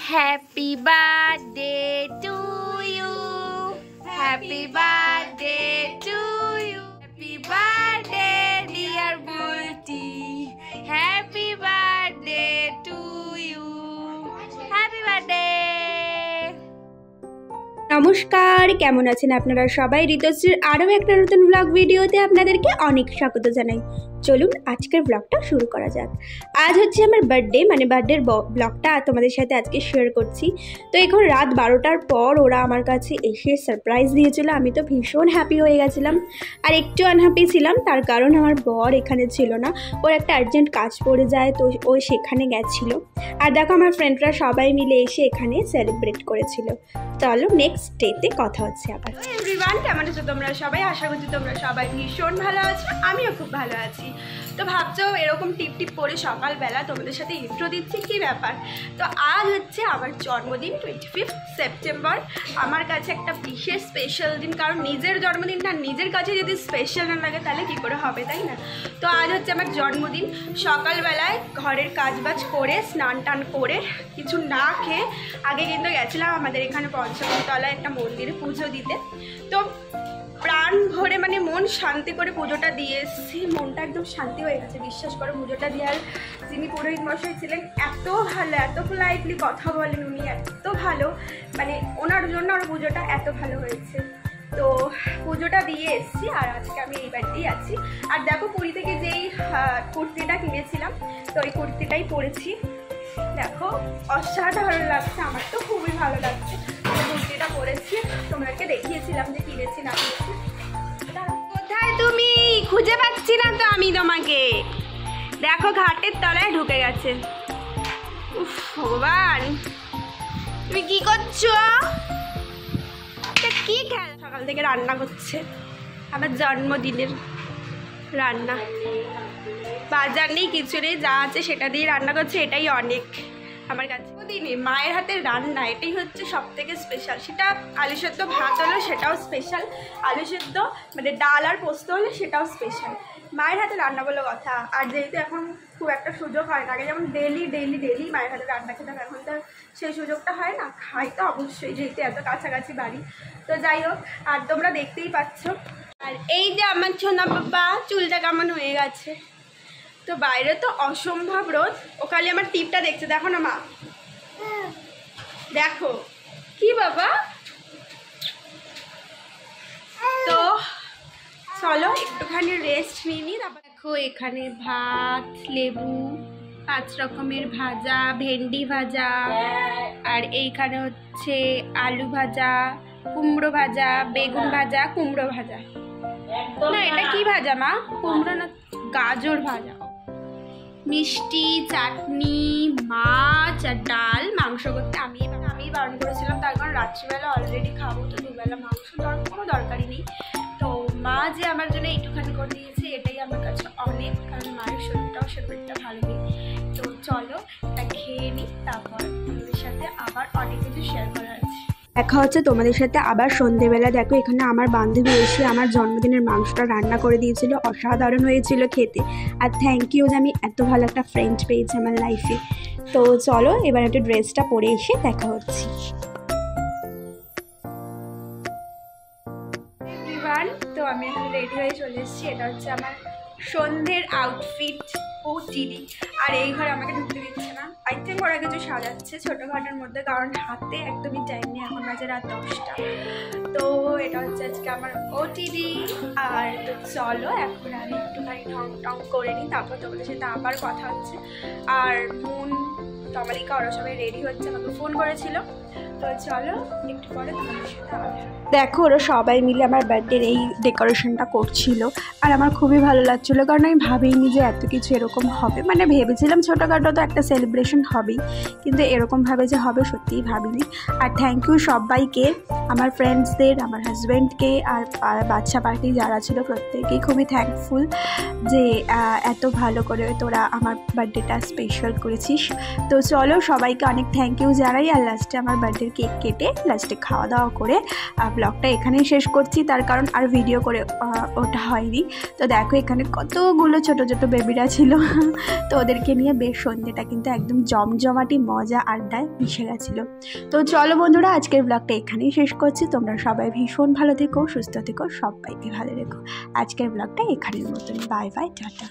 Happy birthday to you. Happy birthday to you. Happy birthday dear Multi. Happy birthday to you. Happy birthday. নমস্কার, কেমন আছেন আপনারা সবাই? ঋতুশ্রীর আরও একটা নতুন ব্লগ ভিডিওতে আপনাদেরকে অনেক স্বাগত জানাই। চলুন আজকের ব্লগটা শুরু করা যাক। আজ হচ্ছে আমার বার্থডে, মানে বার্থডের ব্লগটা তোমাদের সাথে আজকে শেয়ার করছি। তো এখন রাত 12টার পর ওরা আমার কাছে এসে সারপ্রাইজ দিয়েছিল। আমি তো ভীষণ হ্যাপি হয়ে গেছিলাম, আর একটু আনহ্যাপি ছিলাম, তার কারণ আমার বর এখানে ছিল না। ওর একটা আর্জেন্ট কাজ পড়ে যায়, তো ও সেখানে গেছিল। আর দেখো আমার ফ্রেন্ডরা সবাই মিলে এসে এখানে সেলিব্রেট করেছিল। চলো নেক্সট ডেতে কথা হচ্ছে আবার। এভরিওয়ান, কেমন আছো তোমরা সবাই? আশা করছি তোমরা সবাই ভীষণ ভালো আছো, আমিও খুব ভালো আছি। তো ভাবছো এরকম টিপ টিপ করে সকালবেলা তোমাদের সাথে ইন্ট্রো দিচ্ছি, কী ব্যাপার? তো আজ হচ্ছে আমার জন্মদিন, 25 সেপ্টেম্বর। আমার কাছে একটা বিশেষ স্পেশাল দিন, কারণ নিজের জন্মদিনটা নিজের কাছে যদি স্পেশাল না লাগে তাহলে কী করে হবে, তাই না? তো আজ হচ্ছে আমার জন্মদিন। সকালবেলায় ঘরের কাজবাজ করে স্নান টান করে কিছু না খেয়ে আগে কিন্তু গেছিলাম আমাদের এখানে পঞ্চমতলায় একটা মন্দিরে পুজো দিতে। তো প্রাণ ভরে মানে মন শান্তি করে পুজোটা দিয়ে এসেছি, মনটা একদম শান্তি হয়ে গেছে, বিশ্বাস করো। পুজোটা দেওয়ার যিনি পুরোহিত মশাই ছিলেন এত ভালো, এত পোলাইটলি কথা বলেন উনি, এত ভালো, মানে ওনার জন্য আমার পুজোটা এত ভালো হয়েছে। তো পুজোটা দিয়ে এসেছি, আর আজকে আমি এই বাড়িতেই আছি। আর দেখো পুরী থেকে যেই কুর্তিটা কিনেছিলাম, তো ওই কুর্তিটাই পরেছি। দেখো অসাধারণ লাগছে, আমার তো খুবই ভালো লাগছে। কুর্তিটা পরেছি, তোমাদেরকে দেখিয়েছিলাম যে কিনেছি না কিনেছি। কোথায় তুমি? খুঁজে পাচ্ছি না তো আমি তোমাকে। দেখো ঘাটের তলায় ঢুকে গেছে। উফ ভগবান, তুমি কি করছো? কি খেল? সকাল থেকে রান্না করছে, আমার জন্মদিনের রান্না। বাজার নেই, কিছু নেই, যা আছে সেটা দিয়ে রান্না করছে, এটাই অনেক আমার কাছে। দিনে মায়ের হাতের রান্না এটাই হচ্ছে সব থেকে স্পেশাল। সেটা আলু সেদ্ধ ভাত হলে সেটাও স্পেশাল, আলু সেদ্ধ মানে ডাল আর পোস্ত হলে সেটাও স্পেশাল। মায়ের হাতে রান্না বলে কথা। আর যেহেতু এখন খুব একটা সুযোগ হয় না, আগে যেমন ডেলি ডেলি ডেলি মায়ের হাতে রান্না খেতাম, এখন তো সেই সুযোগটা হয় না। খাই তো অবশ্যই, যেহেতু এত কাছাকাছি বাড়ি। তো যাই হোক, আর তোমরা দেখতেই পাচ্ছ। আর এই যে আমার ছোনা বাবা, চুলটা কেমন হয়ে গেছে। তো বাইরে তো অসম্ভব রোদ, ও খালি আমার টিপটা দেখছে, দেখো না মা, দেখো কি বাবা। তো চলো একটুখানি রেস্ট নিয়ে নিই, তারপর দেখো এখানে ভাত, লেবু, 5 রকমের ভাজা, ভেন্ডি ভাজা, আর এইখানে হচ্ছে আলু ভাজা, কুমড়ো ভাজা, বেগুন ভাজা, কুমড়ো ভাজা। না এটা কি ভাজা মা? কুমড়ো না গাজর ভাজা, মিষ্টি, চাটনি, মাছ আর ডাল। মাংস করতে আমি বারণ করেছিলাম, তার কারণ রাত্রিবেলা অলরেডি খাবো, তো দুবেলা মাংস কোনো দরকারই নেই। তো মা যে আমার জন্য একটুখানি করে দিয়েছে, এটাই আমার কাছে অনেক, কারণ মায়ের শরীরটা ভালো নেই। তো চলো এটা খেয়ে নিই, তারপর তোমাদের সাথে আবার অনেক কিছু শেয়ার করা আছে। দেখা হচ্ছে তোমাদের সাথে আবার সন্ধেবেলা। দেখো এখানে আমার বান্ধবী এসে আমার জন্মদিনের মাংসটা রান্না করে দিয়েছিল, অসাধারণ হয়েছিল খেতে। আর থ্যাংক ইউ যে আমি এত ভালো একটা ফ্রেন্ড পেয়েছি আমার লাইফে। তো চলো এবার একটু ড্রেসটা পরে এসে দেখা হচ্ছে। এভরিওয়ান, তো আমি এখন রেডি হয়ে চলে এসেছি। এটা হচ্ছে আমার সন্ধ্যের আউটফিট। ও চিনি, আর এই ঘরে আমাকে ঢুকতে দিচ্ছে না। আই থিঙ্ক ওরা কিছু সাজাচ্ছে ছোটোখাটোর মধ্যে, কারণ হাতে একদমই টাইম নেই, এখন বাজে রাত 10টা। তো এটা হচ্ছে আজকে আমার ওটিডি। আর তো চলো এখন আমি একটুখানি ঢং টং করে নিই, তারপর তোমাদের সাথে আবার কথা হচ্ছে। আর মুন, তমালিকা ওরা সবাই রেডি হচ্ছে, আমাকে ফোন করেছিল। তো চলো একটু পরে তোমাদের সাথে আবার। দেখো ওরা সবাই মিলে আমার বার্থডের এই ডেকোরেশনটা করছিল, আর আমার খুবই ভালো লাগছিলো, কারণ আমি ভাবিনি যে এত কিছু এরকম হবে। মানে ভেবেছিলাম ছোটোখাটো তো একটা সেলিব্রেশন হবেই, কিন্তু এরকমভাবে যে হবে সত্যিই ভাবিনি। আর থ্যাংক ইউ সবাইকে, আমার ফ্রেন্ডসদের, আমার হাজব্যান্ডকে, আর বাচ্চা পার্টি যারা ছিল প্রত্যেকেই খুবই থ্যাঙ্কফুল যে এত ভালো করে তোরা আমার বার্থডেটা স্পেশাল করেছিস। তো চলো সবাইকে অনেক থ্যাংক ইউ জানাই, আর লাস্টে আমার বার্থডের কেক কেটে লাস্টে খাওয়া দাওয়া করে ব্লগটা এখানেই শেষ করছি, তার কারণ আর ভিডিও করে ওটা হয়নি। তো দেখো এখানে কতগুলো ছোট ছোট বেবিরা ছিল, তো ওদেরকে নিয়ে বেশ সন্ধ্যেটা কিন্তু একদম জমজমাটি মজা আড্ডায় মিশে গেছিলো। তো চলো বন্ধুরা, আজকের ব্লগটা এখানেই শেষ করছি। তোমরা সবাই ভীষণ ভালো থেকো, সুস্থ থেকো, সবাইকে ভালো রেখো। আজকের ব্লগটা এখানের মতন। Bye bye, tata.